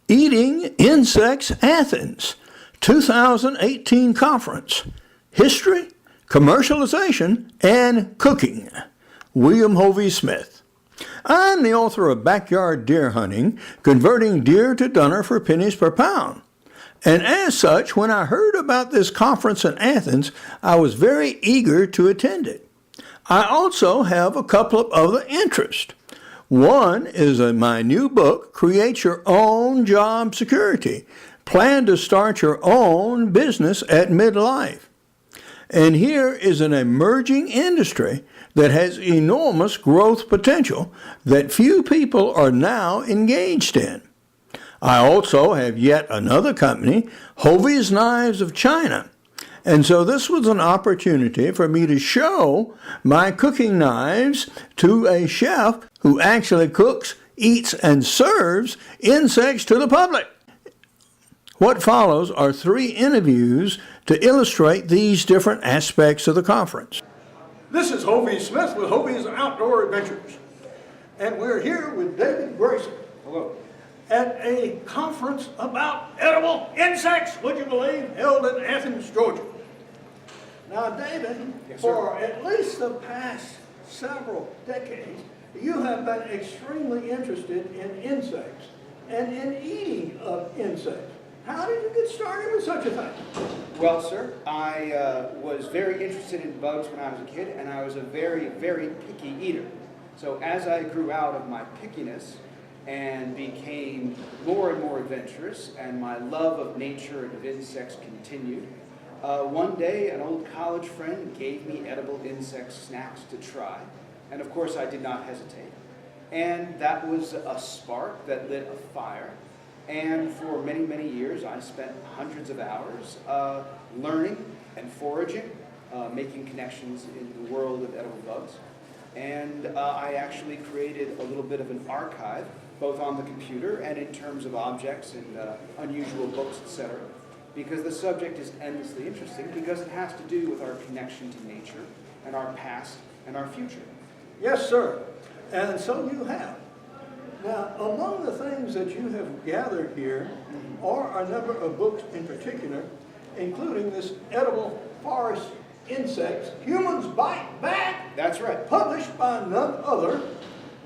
Eating Insects Athens 2018 Conference, History, Commercialization, and Cooking. William Hovey Smith. I'm the author of Backyard Deer Hunting, Converting Deer to Dinner for Pennies Per Pound. And as such, when I heard about this conference in Athens, I was very eager to attend it. I also have a couple of other interests. One is my new book, Create Your Own Job Security. Plan to start your own business at midlife. And here is an emerging industry that has enormous growth potential that few people are now engaged in. I also have yet another company, Hovey's Knives of China. And so this was an opportunity for me to show my cooking knives to a chef who actually cooks, eats, and serves insects to the public. What follows are 3 interviews to illustrate these different aspects of the conference. This is Hovey Smith with Hovey's Outdoor Adventures. And we're here with David Grayson. Hello. At a conference about edible insects, would you believe, held in Athens, Georgia. Now, David, yes, for at least the past several decades, you have been extremely interested in insects and in eating of insects. How did you get started with such a thing? Well, sir, I was very interested in bugs when I was a kid, and I was a very, very picky eater. So as I grew out of my pickiness and became more and more adventurous, and my love of nature and of insects continued, one day an old college friend gave me edible insect snacks to try, and of course I did not hesitate. And that was a spark that lit a fire. And for many, many years, I spent hundreds of hours learning and foraging, making connections in the world of edible bugs. And I actually created a little bit of an archive, both on the computer and in terms of objects and unusual books, etc. Because the subject is endlessly interesting, because it has to do with our connection to nature and our past and our future. Yes, sir. And so you have. Now, among the things that you have gathered here are a number of books in particular, including this edible forest insects, Humans Bite Back. That's right. Published by none other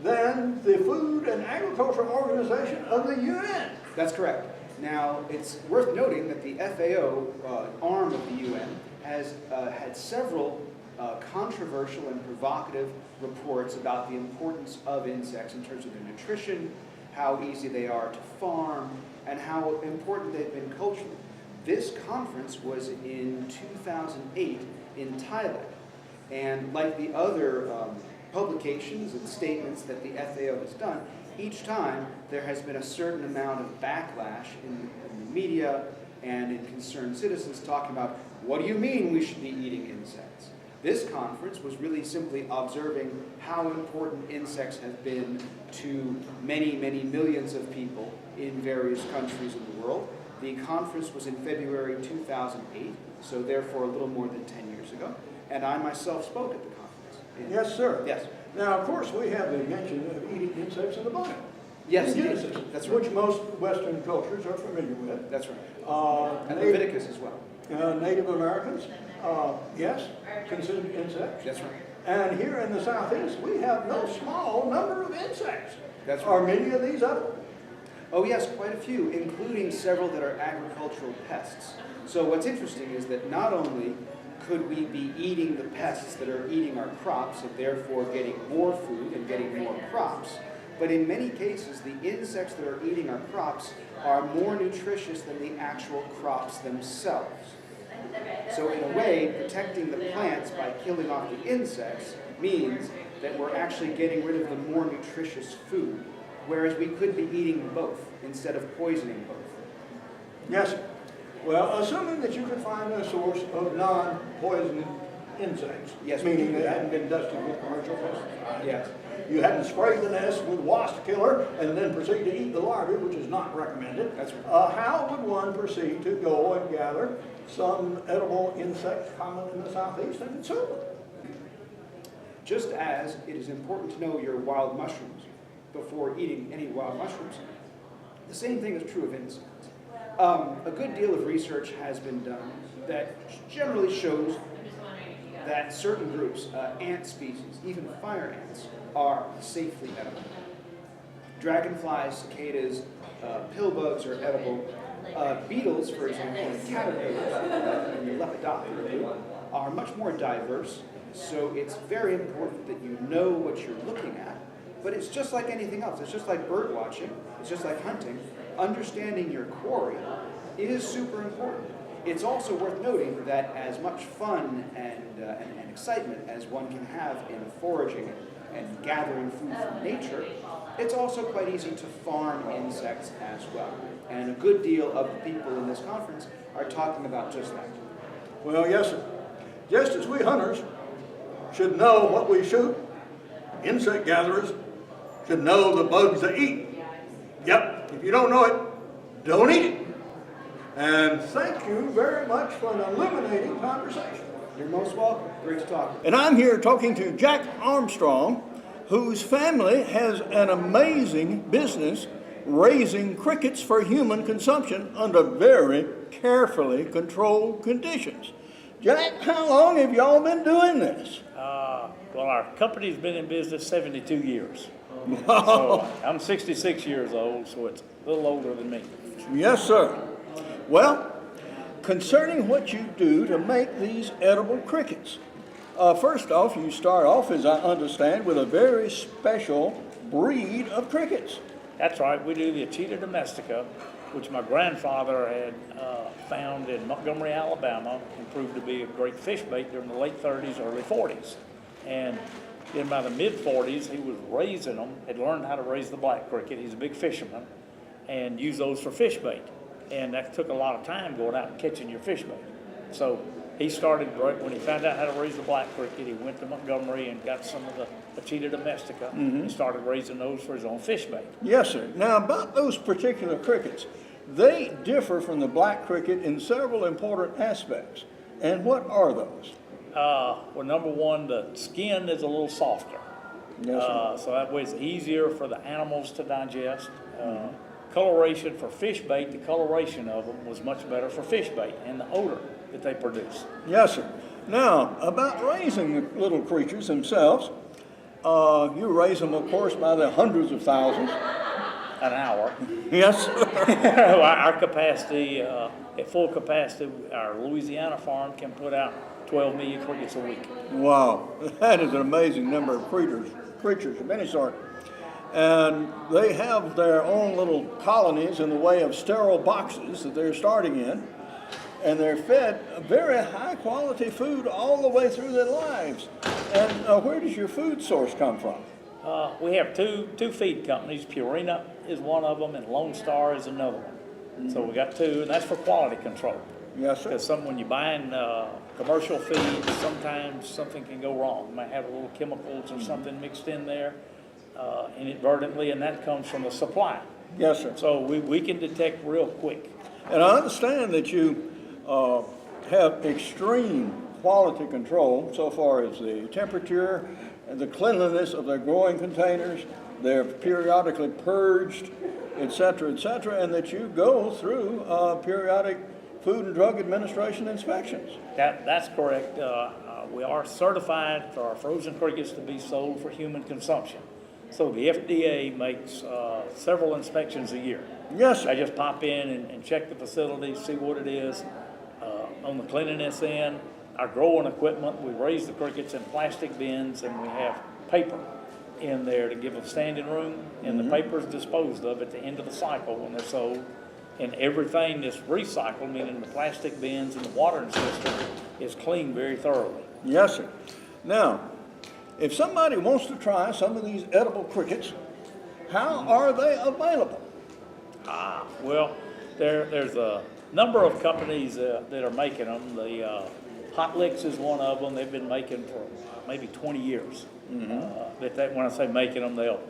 than the Food and Agriculture Organization of the UN. That's correct. Now, it's worth noting that the FAO, arm of the UN, has had several controversial and provocative reports about the importance of insects in terms of their nutrition, how easy they are to farm, and how important they've been culturally. This conference was in 2008 in Thailand, and like the other publications and statements that the FAO has done, each time there has been a certain amount of backlash in the media and in concerned citizens talking about, what do you mean we should be eating insects? This conference was really simply observing how important insects have been to many, many millions of people in various countries in the world. The conference was in February 2008, so therefore a little more than 10 years ago, and I myself spoke at the conference. Yes, sir. Yes. Now, of course, we have the mention of eating insects in the Bible. Yes, Genesis, that's right. Which most Western cultures are familiar with. That's right. And Leviticus as well. Native Americans, yes, consumed insects. That's right. And here in the Southeast, we have no small number of insects. That's right. Are many of these edible? Oh yes, quite a few, including several that are agricultural pests. So what's interesting is that not only could we be eating the pests that are eating our crops and therefore getting more food and getting more crops, but in many cases the insects that are eating our crops are more nutritious than the actual crops themselves. So in a way, protecting the plants by killing off the insects means that we're actually getting rid of the more nutritious food, whereas we could be eating both instead of poisoning both. Yes. Well, assuming that you could find a source of non-poison insects, yes, meaning they hadn't been dusted with commercial pesticides. Yes. You hadn't sprayed the nest with wasp killer and then proceed to eat the larvae, which is not recommended. That's right. How would one proceed to go and gather some edible insects common in the Southeast and consume them? Just as it is important to know your wild mushrooms before eating any wild mushrooms, The same thing is true of insects. A good deal of research has been done that generally shows that certain groups, ant species, even fire ants, are safely edible. Dragonflies, cicadas, pill bugs are edible. Beetles, for example, and caterpillars in the Lepidoptera group are much more diverse, so it's very important that you know what you're looking at. But it's just like anything else. It's just like bird watching. It's just like hunting. Understanding your quarry is super important. It's also worth noting that as much fun and excitement as one can have in foraging and gathering food from nature, it's also quite easy to farm insects as well. And a good deal of the people in this conference are talking about just that. Well, yes, sir. Just as we hunters should know what we shoot, insect gatherers should know the bugs they eat. Yep, if you don't know it, don't eat it. And thank you very much for an illuminating conversation. You're most welcome. Great to talk. And I'm here talking to Jack Armstrong, whose family has an amazing business raising crickets for human consumption under very carefully controlled conditions. Jack, how long have y'all been doing this? Well, our company's been in business 72 years. Wow. So I'm 66 years old, so it's a little older than me. Yes, sir. Well, concerning what you do to make these edible crickets, first off, you start off, as I understand, with a very special breed of crickets. That's right, we do the Cheetah domestica, which my grandfather had found in Montgomery, Alabama, and proved to be a great fish bait during the late 30s, early 40s. And then by the mid 40s, he was raising them, had learned how to raise the black cricket. He's a big fisherman, and used those for fish bait. And that took a lot of time going out and catching your fish bait. So he started, when he found out how to raise the black cricket, he went to Montgomery and got some of the Cheetah domestica and started raising those for his own fish bait. Yes, sir. Now, about those particular crickets, they differ from the black cricket in several important aspects. And what are those? Well, number one, the skin is a little softer. Yes, sir. So that way it's easier for the animals to digest. Coloration for fish bait, the coloration of them was much better for fish bait and the odor that they produce. Yes, sir. Now, about raising the little creatures themselves, you raise them, of course, by the hundreds of thousands. An hour. Yes, sir. Our capacity, at full capacity, our Louisiana farm can put out 12 million crickets a week. Wow, that is an amazing number of creatures of any sort. And they have their own little colonies in the way of sterile boxes that they're starting in. And they're fed very high quality food all the way through their lives. And where does your food source come from? We have two feed companies. Purina is one of them, and Lone Star is another one. So we got two, and that's for quality control. Yes, sir. Because when you're buying commercial feed, sometimes something can go wrong. You might have a little chemicals or something mixed in there inadvertently, and that comes from the supply. Yes, sir. So we can detect real quick. And I understand that you have extreme quality control so far as the temperature and the cleanliness of their growing containers. They're periodically purged, et cetera, and that you go through periodic Food and Drug Administration inspections. That's correct. We are certified for our frozen crickets to be sold for human consumption. So the FDA makes several inspections a year. Yes, sir. I just pop in and check the facility, see what it is. On the cleanliness end, our growing equipment, we raise the crickets in plastic bins, and we have paper in there to give them standing room, and the paper is disposed of at the end of the cycle when they're sold. And everything that's recycled, meaning the plastic bins and the watering system, is cleaned very thoroughly. Yes, sir. Now, if somebody wants to try some of these edible crickets, how are they available? Well, there's a number of companies that are making them. The Hot Licks is one of them. They've been making for maybe 20 years. When I say making them, they'll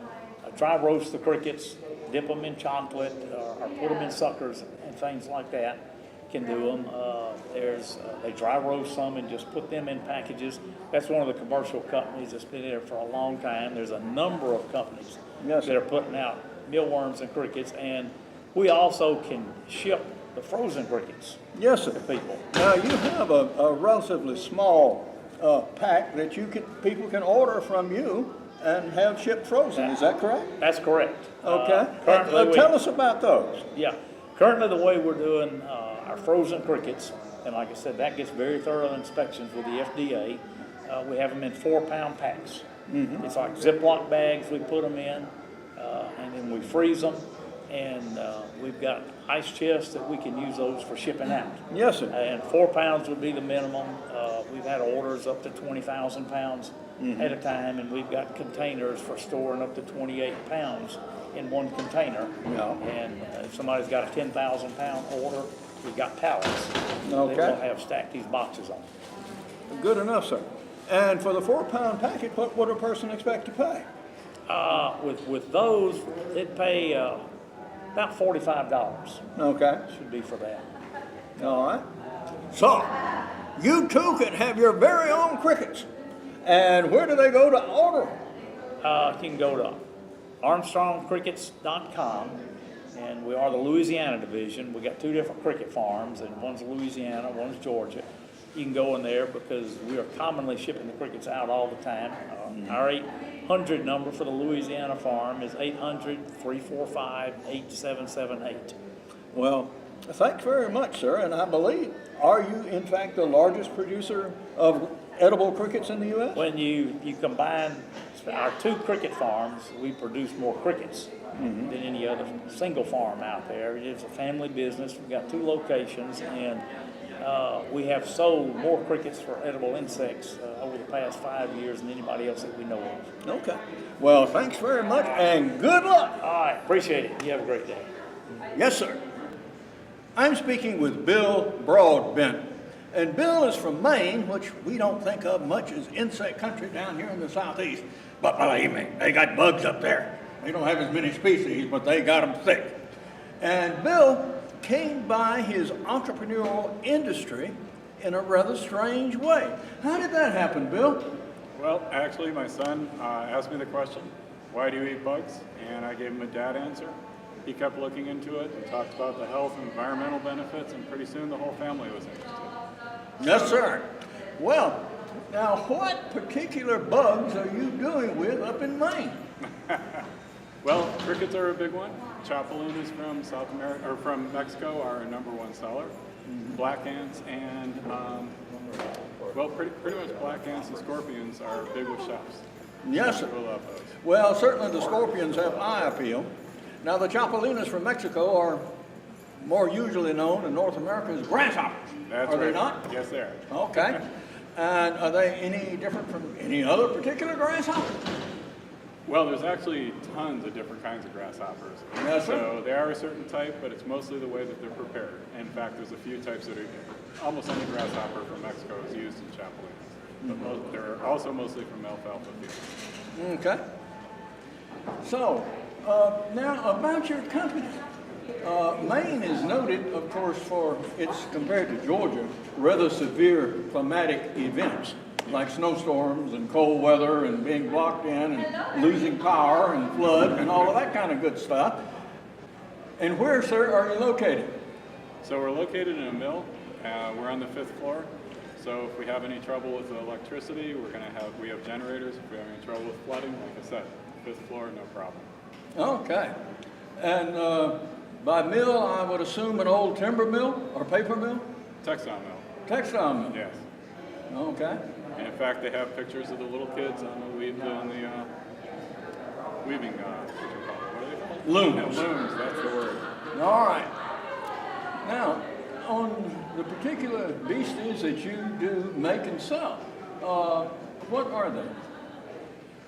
dry roast the crickets, dip them in chocolate, or put them in suckers and things like that. Can do them. They dry roast some and just put them in packages. That's one of the commercial companies that's been there for a long time. There's a number of companies Yes, that are putting out mealworms and crickets, and We also can ship the frozen crickets Yes, to sir. people. Now, you have a relatively small pack that people can order from you and have shipped frozen. Is that correct? That's correct. Okay. Currently, Tell us about those. yeah. Currently, the way we're doing our frozen crickets, and like I said, that gets very thorough inspections with the FDA. We have them in 4-pound packs. It's like Ziploc bags we put them in, and then we freeze them. And we've got ice chests that we can use those for shipping out. Yes, sir. And 4 pounds would be the minimum. We've had orders up to 20,000 pounds at a time, and we've got containers for storing up to 28 pounds in one container. Yeah. And if somebody's got a 10,000 pound order, we've got pallets Okay. that will have stacked these boxes on. Good enough, sir. And for the 4-pound packet, what would a person expect to pay? With those, they'd pay about $45 Okay. should be for that. All right. So, you too can have your very own crickets. And where do they go to order? You can go to armstrongcrickets.com, and we are the Louisiana division. We got 2 different cricket farms, and one's Louisiana, one's Georgia. You can go in there because we are commonly shipping the crickets out all the time. Our 800 number for the Louisiana farm is 800-345-8778. Well, thanks very much, sir. And I believe, are you in fact the largest producer of edible crickets in the U.S.? When you combine our 2 cricket farms, we produce more crickets than any other single farm out there. It is a family business. We've got 2 locations, and we have sold more crickets for edible insects over the past 5 years than anybody else that we know of. Okay. Well, thanks very much and good luck. All right, appreciate it. You have a great day. Yes, sir. I'm speaking with Bill Broadbent. And Bill is from Maine, which we don't think of much as insect country down here in the southeast. But believe me, they got bugs up there. We don't have as many species, but they got them thick. And Bill came by his entrepreneurial industry in a rather strange way. How did that happen, Bill? Well, actually, my son asked me the question, why do you eat bugs? And I gave him a dad answer. He kept looking into it and talked about the health and environmental benefits, and pretty soon the whole family was interested. Yes, sir. Well, now what particular bugs are you doing with up in Maine? Well, crickets are a big one. Chapulines from South America or from Mexico are our #1 seller. Black ants and pretty much black ants and scorpions are big with chefs. Yes, sir. We'll love those. Well, certainly the scorpions have eye appeal. Now, the chapulines from Mexico are more usually known in North America as grasshoppers. That's are right. they not? Yes, they are. Okay. And are they any different from any other particular grasshopper? Well, there's actually tons of different kinds of grasshoppers. Yes, sir. So they are a certain type, but it's mostly the way that they're prepared. In fact, there's a few types that are almost any grasshopper from Mexico is used in chapulines. But they're also mostly from alfalfa fields. Okay. So, now about your company. Maine is noted, of course, for its, compared to Georgia, rather severe climatic events, like snowstorms and cold weather and being blocked in and losing power and flood and all of that kind of good stuff. And where, sir, are you located? So we're located in a mill. We're on the 5th floor. So if we have any trouble with the electricity, we have generators. If we have any trouble with flooding, like I said, 5th floor, no problem. Okay. And by mill, I would assume an old timber mill or paper mill? Textile mill. Textile mill. Yes. Okay. And in fact, they have pictures of the little kids on the weaving, what do you call it? What are they called? Looms. Looms, that's the word. All right. Now, on the particular beasties that you do make and sell, what are they?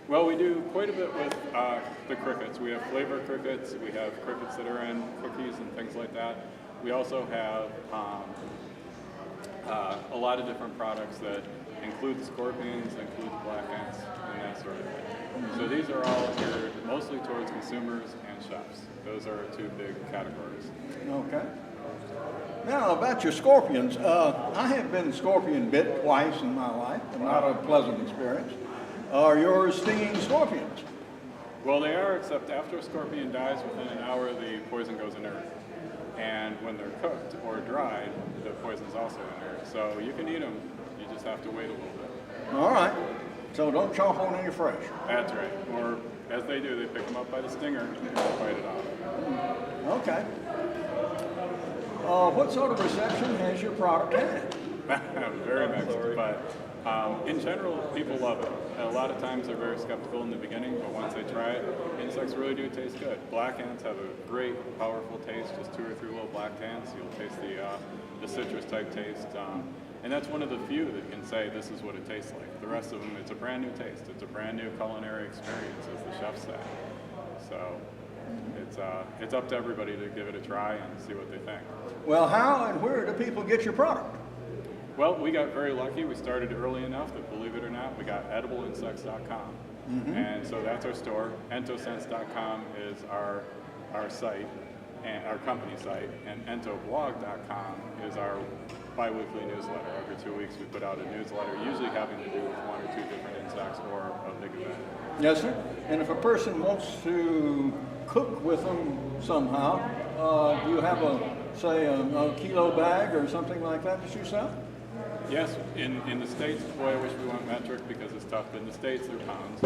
Well, we do quite a bit with the crickets. We have flavor crickets. We have crickets that are in cookies and things like that. We also have a lot of different products that include the scorpions, include the black ants, and that sort of thing. So these are all geared mostly towards consumers and chefs. Those are our 2 big categories. Okay. Now, about your scorpions, I have been scorpion bit twice in my life, and not a pleasant experience. Are yours stinging scorpions? Well, they are, except after a scorpion dies, within an hour the poison goes inert. And when they're cooked or dried, the poison's also inert. So you can eat them, you just have to wait a little bit. All right. So don't chomp on any fresh. That's right. Or as they do, they pick them up by the stinger and bite it off. Okay. What sort of reception has your product had? Very mixed, but in general, people love it. A lot of times they're very skeptical in the beginning, but once they try it, insects really do taste good. Black ants have a great, powerful taste, just 2 or 3 little black ants. You'll taste the citrus type taste. And that's one of the few that can say this is what it tastes like. The rest of them, it's a brand new taste. It's a brand new culinary experience, as the chefs say. So it's up to everybody to give it a try and see what they think. Well, how and where do people get your product? Well, we got very lucky. We started early enough that, believe it or not, we got edibleinsects.com. And so that's our store. Entosense.com is our site, and our company site, and entoblog.com is our bi-weekly newsletter. Every 2 weeks we put out a newsletter, usually having to do with 1 or 2 different insects or a big event. Yes, sir. And if a person wants to cook with them somehow, do you have a kilo bag or something like that you sell? Yes, in the States, boy, I wish we went metric because it's tough, but in the States they're pounds.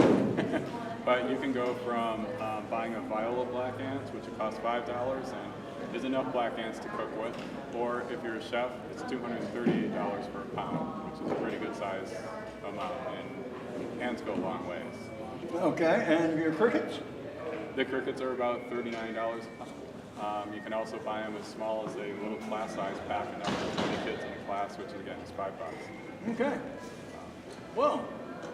But you can go from buying a vial of black ants, which would cost $5, and there's enough black ants to cook with. Or if you're a chef, it's $238 for a pound, which is a pretty good size amount, and ants go a long ways. Okay, and your crickets? The crickets are about $39 a pound. You can also buy them as small as a little class size pack, enough for 20 kids in a class, which again is $5. Okay. Well,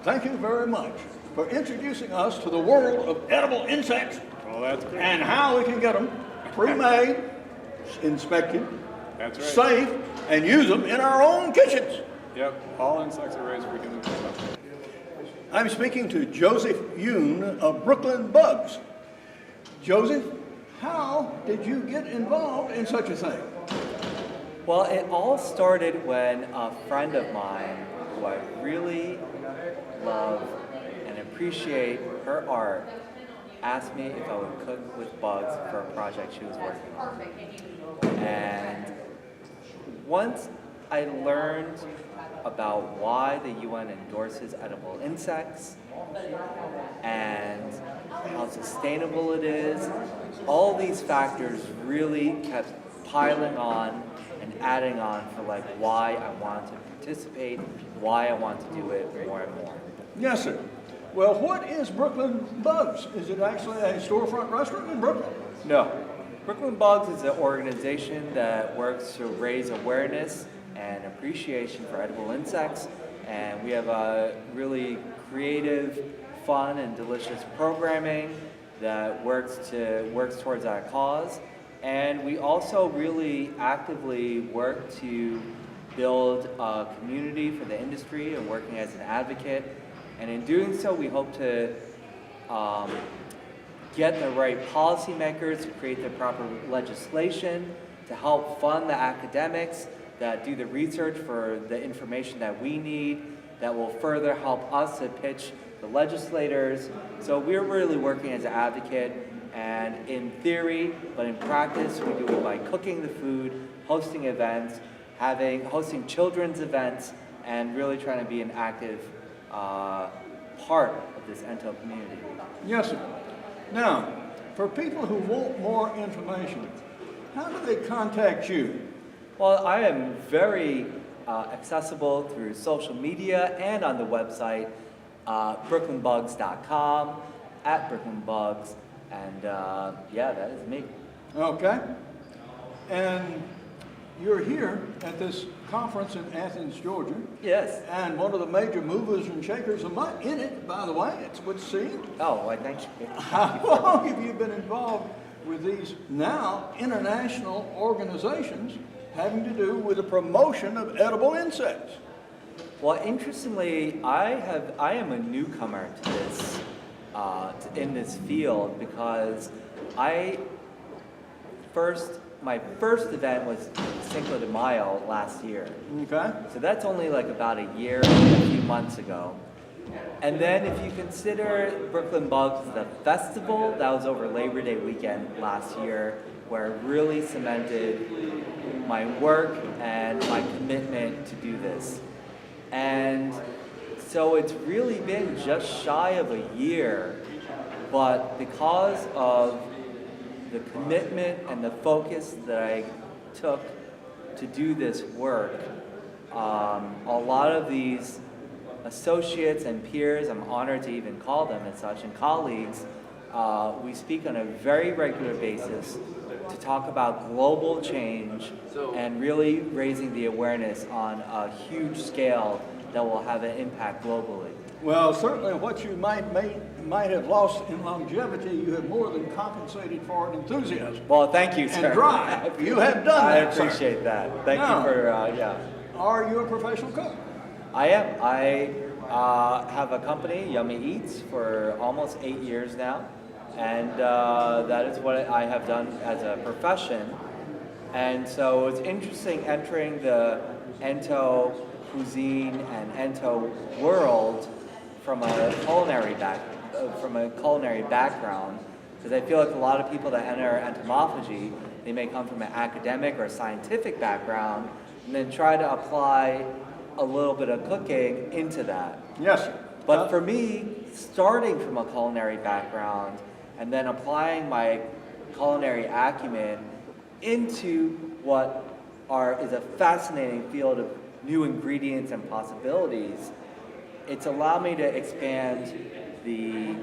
thank you very much for introducing us to the world of edible insects Well, that's great. and how we can get them pre-made, inspected, That's right. safe, and use them in our own kitchens. Yep, all insects are raised for human consumption. I'm speaking to Joseph Yoon of Brooklyn Bugs. Joseph, how did you get involved in such a thing? Well, it all started when a friend of mine, who I really love and appreciate her art, asked me if I would cook with bugs for a project she was working on. And once I learned about why the UN endorses edible insects and how sustainable it is, all these factors really kept piling on and adding on for like why I wanted to participate, why I want to do it more and more. Yes, sir. Well, what is Brooklyn Bugs? Is it actually a storefront restaurant in Brooklyn? No. Brooklyn Bugs is an organization that works to raise awareness and appreciation for edible insects, and we have a really creative, fun, and delicious programming that works towards our cause. And we also really actively work to build a community for the industry and working as an advocate. And in doing so, we hope to get the right policymakers to create the proper legislation to help fund the academics that do the research for the information that we need that will further help us to pitch the legislators. So we're really working as an advocate, and in theory, but in practice, we do it by cooking the food, hosting events, hosting children's events, and really trying to be an active part of this Ento community. Yes, sir. Now, for people who want more information, how do they contact you? Well, I am very accessible through social media and on the website, brooklynbugs.com, @brooklynbugs, and yeah, that is me. Okay. And you're here at this conference in Athens, Georgia. Yes. And one of the major movers and shakers in it, by the way, it's good to see you. Oh, well, thank you. How long have you been involved with these now international organizations having to do with the promotion of edible insects? Well, interestingly, I am a newcomer to this, in this field, because my first event was Cinco de Mayo last year. Okay. So that's only like about a year and a few months ago. And then if you consider Brooklyn Bugs, the festival that was over Labor Day weekend last year, where it really cemented my work and my commitment to do this. And so it's really been just shy of a year, but because of the commitment and the focus that I took to do this work, a lot of these associates and peers, I'm honored to even call them as such, and colleagues, we speak on a very regular basis to talk about global change and really raising the awareness on a huge scale that will have an impact globally. Well, certainly what you might have lost in longevity, you have more than compensated for in enthusiasm Well, thank you, sir. and drive. You have done I that, sir. appreciate that. Thank Now, you for, yeah. Are you a professional cook? I am. I have a company, Yummy Eats, for almost 8 years now. And that is what I have done as a profession. And so it's interesting entering the Ento cuisine and Ento world from a culinary background, because I feel like a lot of people that enter entomology, they may come from an academic or scientific background, and then try to apply a little bit of cooking into that. Yes, sir. But for me, starting from a culinary background and then applying my culinary acumen into what is a fascinating field of new ingredients and possibilities, it's allowed me to expand the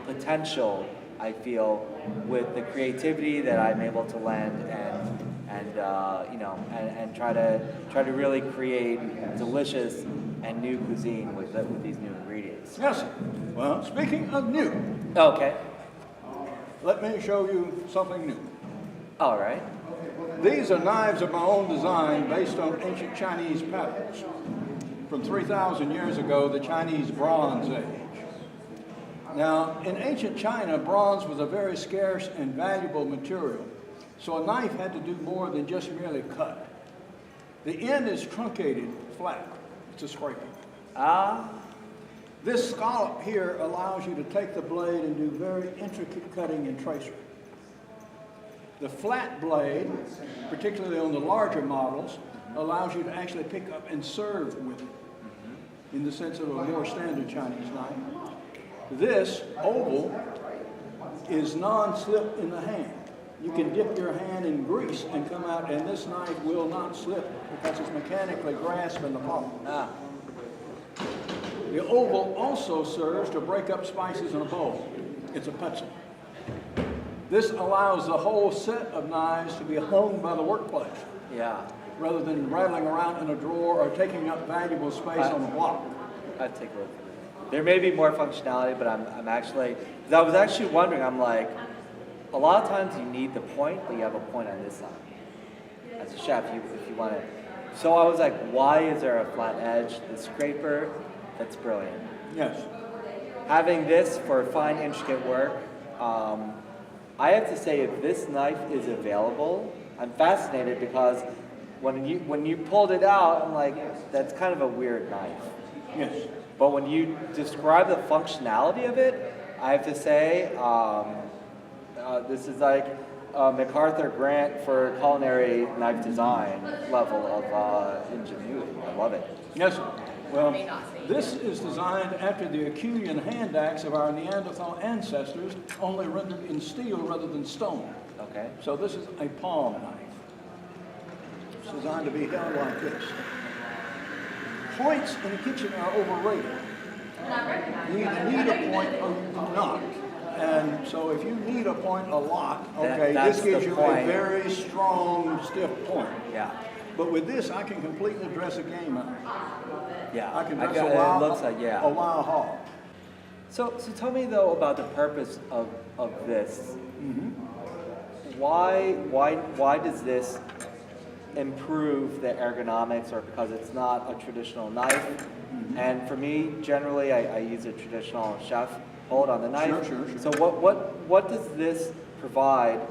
potential, I feel, with the creativity that I'm able to lend and try to really create delicious and new cuisine with these new ingredients. Yes, sir. Well, speaking of new, Okay. let me show you something new. All right. These are knives of my own design based on ancient Chinese patterns from 3,000 years ago, the Chinese Bronze Age. Now, in ancient China, bronze was a very scarce and valuable material, so a knife had to do more than just merely cut. The end is truncated flat. It's a scraper. This scallop here allows you to take the blade and do very intricate cutting and tracery. The flat blade, particularly on the larger models, allows you to actually pick up and serve with it, in the sense of a more standard Chinese knife. This oval is non-slip in the hand. You can dip your hand in grease and come out, and this knife will not slip because it's mechanically grasped in the palm. The oval also serves to break up spices in a bowl. It's a pretzel. This allows the whole set of knives to be hung by the workplace, Yeah. rather than rattling around in a drawer or taking up valuable space on a block. I'd take a look. There may be more functionality, but I'm actually, 'cause I was actually wondering, I'm like, a lot of times you need the point, but you have a point on this side. As a chef, if you want to. So I was like, why is there a flat edge? The scraper, that's brilliant. Yes. Having this for fine, intricate work, I have to say, if this knife is available, I'm fascinated because when you pulled it out, I'm like, that's kind of a weird knife. Yes. But when you describe the functionality of it, I have to say, this is like MacArthur Grant for culinary knife design level of ingenuity. I love it. Yes, sir. Well, this is designed after the Acheulean hand axe of our Neanderthal ancestors, only rendered in steel rather than stone. Okay. So this is a palm knife. It's designed to be held like this. Points in the kitchen are overrated. You either need a point or you do not. And so if you need a point a lot, okay, That's this gives the you point. a very strong, stiff point. Yeah. But with this, I can completely dress a game out. Yeah. I can I dress got- a wild, it looks like, yeah. a wild hog. So tell me though about the purpose of this. Why does this improve the ergonomics, or because it's not a traditional knife? And for me, generally, I use a traditional chef hold on the knife. Sure. So what does this provide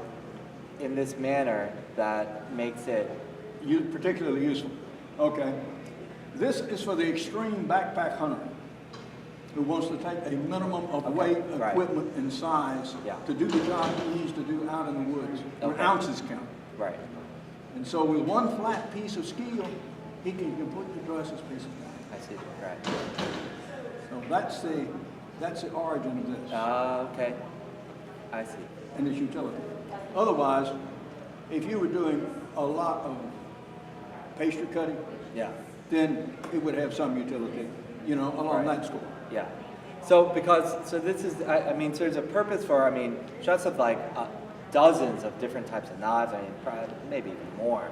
in this manner that makes it? Particularly useful. Okay. This is for the extreme backpack hunter. who wants to take a minimum of weight, right. equipment, and size Yeah. to do the job he needs to do out in the woods, where Okay. ounces count. Right. And so with one flat piece of steel, he can completely dress his piece of wood. I see. Right. So that's the origin of this Okay. I see. and its utility. Otherwise, if you were doing a lot of pastry cutting, Yeah. then it would have some utility, along Right. that score. Yeah. So this is, I mean, so there's a purpose for, chefs have like dozens of different types of knives, probably, maybe even more.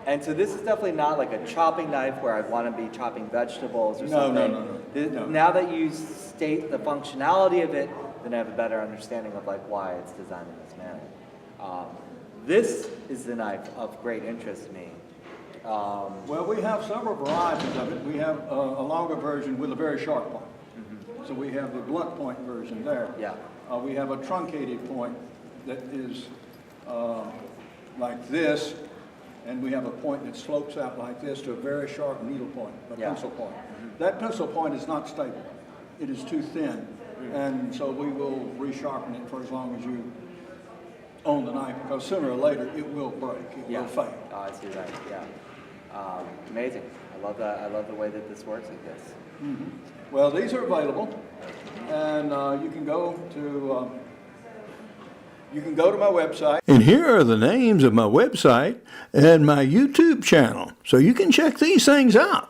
And so this is definitely not like a chopping knife where I want to be chopping vegetables or No, something. no. Now that you state the functionality of it, then I have a better understanding of like why it's designed in this manner. This is the knife of great interest to me. Well, we have several varieties of it. We have a longer version with a very sharp point. Mm-hmm. So we have the blunt point version there. Yeah. We have a truncated point that is like this, and we have a point that slopes out like this to a very sharp needle point, a Yeah. pencil point. That pencil point is not stable. It is too thin, and so we will resharpen it for as long as you own the knife, because sooner or later it will break, it will fail. Oh, I see that. Yeah. Amazing. I love that. I love the way that this works like this. Well, these are available, and you can go to my website. And here are the names of my website and my YouTube channel, so you can check these things out.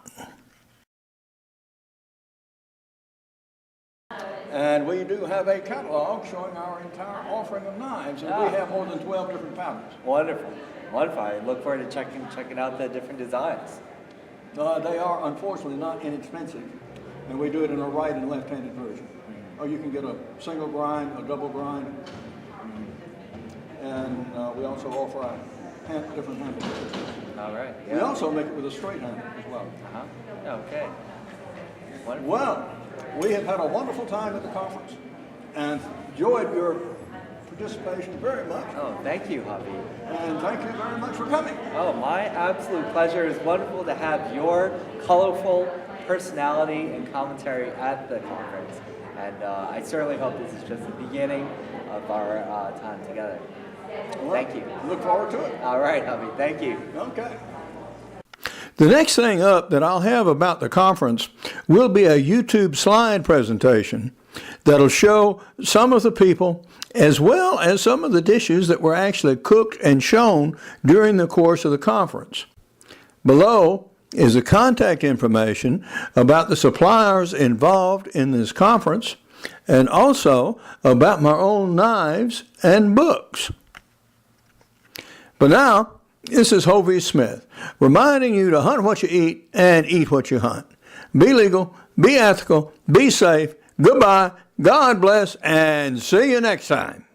And we do have a catalog showing our entire offering of knives, and we have more than 12 different patterns. Wonderful. Wonderful. I look forward to checking out the different designs. They are unfortunately not inexpensive, and we do it in a right and left-handed version. Or you can get a single grind, a double grind, and we also offer different handle systems. All right. We also make it with a straight handle as well. Okay. Wonderful. Well, we have had a wonderful time at the conference and enjoyed your participation very much. Oh, thank you, Javi. And thank you very much for coming. Oh, my absolute pleasure. It's wonderful to have your colorful personality and commentary at the conference. And I certainly hope this is just the beginning of our time together. Well, Thank you. Look forward to it. All right, Javi. Thank you. Okay. The next thing up that I'll have about the conference will be a YouTube slide presentation that'll show some of the people as well as some of the dishes that were actually cooked and shown during the course of the conference. Below is the contact information about the suppliers involved in this conference and also about my own knives and books. But now, this is Hovey Smith, reminding you to hunt what you eat and eat what you hunt. Be legal, be ethical, be safe. Goodbye, God bless, and see you next time.